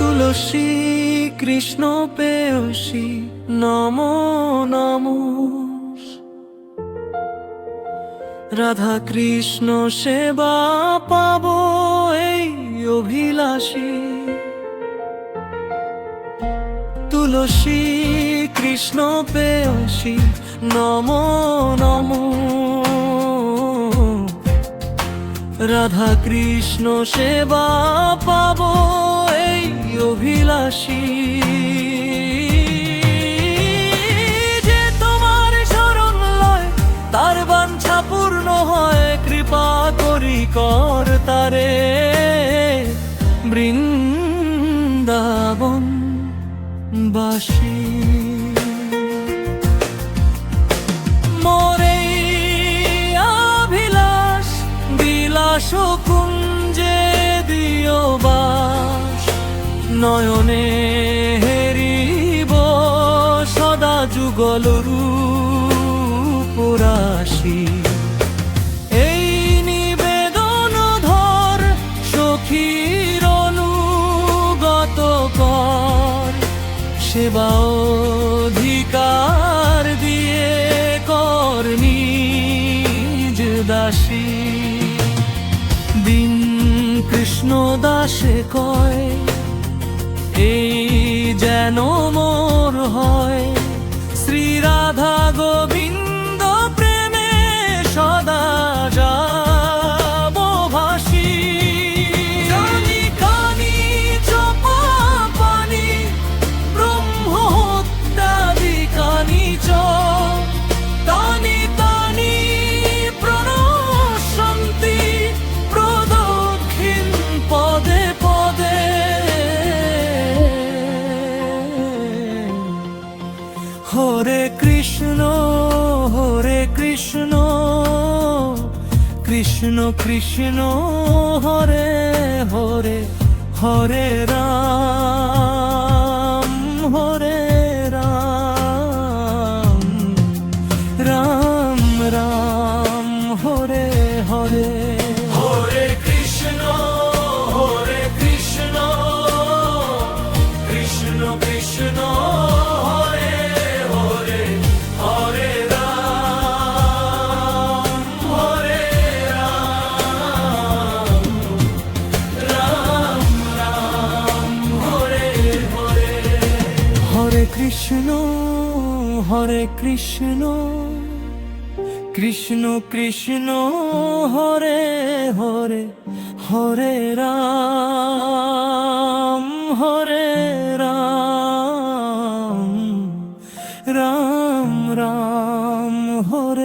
তুলসী কৃষ্ণ পেয়সী নমো নমো, রাধা কৃষ্ণ সেবা পাবো এই অভিলাষী। তুলসী কৃষ্ণ পেয়সী নমো নমো, রাধা কৃষ্ণ সেবা পাবো এই অভিলাষী। যে তোমার শরণ লয় তার বাঞ্ছা পূর্ণ হয়, কৃপা করি কর তারে বৃন্দাবন বাসী। মোরে অভিলাষ বিলাস কুঞ্জে দিও বাস, নয়নে হেরিব সদা যুগল রূপ রাশি। এই নিবেদন ধর সখীর অনুগত কর, সেবা অধিকার দিয়ে কর নিজ দাসী। দিন কৃষ্ণ দাসে কয় এই যেন মোর হয়, শ্রী রাধা গোবিন্দ প্রেমে সদা যাব ভাসি। কানি কানি জপা পানি ব্রহ্ম হত্যাদি কানি চ, তানি তানি প্রণশন্তি প্রদক্ষিণ পদে পদে। হরে কৃষ্ণ কৃষ্ণ কৃষ্ণ হরে হরে, হরে রাম রাম রাম হরে হরে। হরে কৃষ্ণ কৃষ্ণ কৃষ্ণ হরে হরে, হরে রাম রাম রাম হরে হরে। হরে কৃষ্ণ কৃষ্ণ কৃষ্ণ হরে হরে, হরে রাম রাম রাম হরে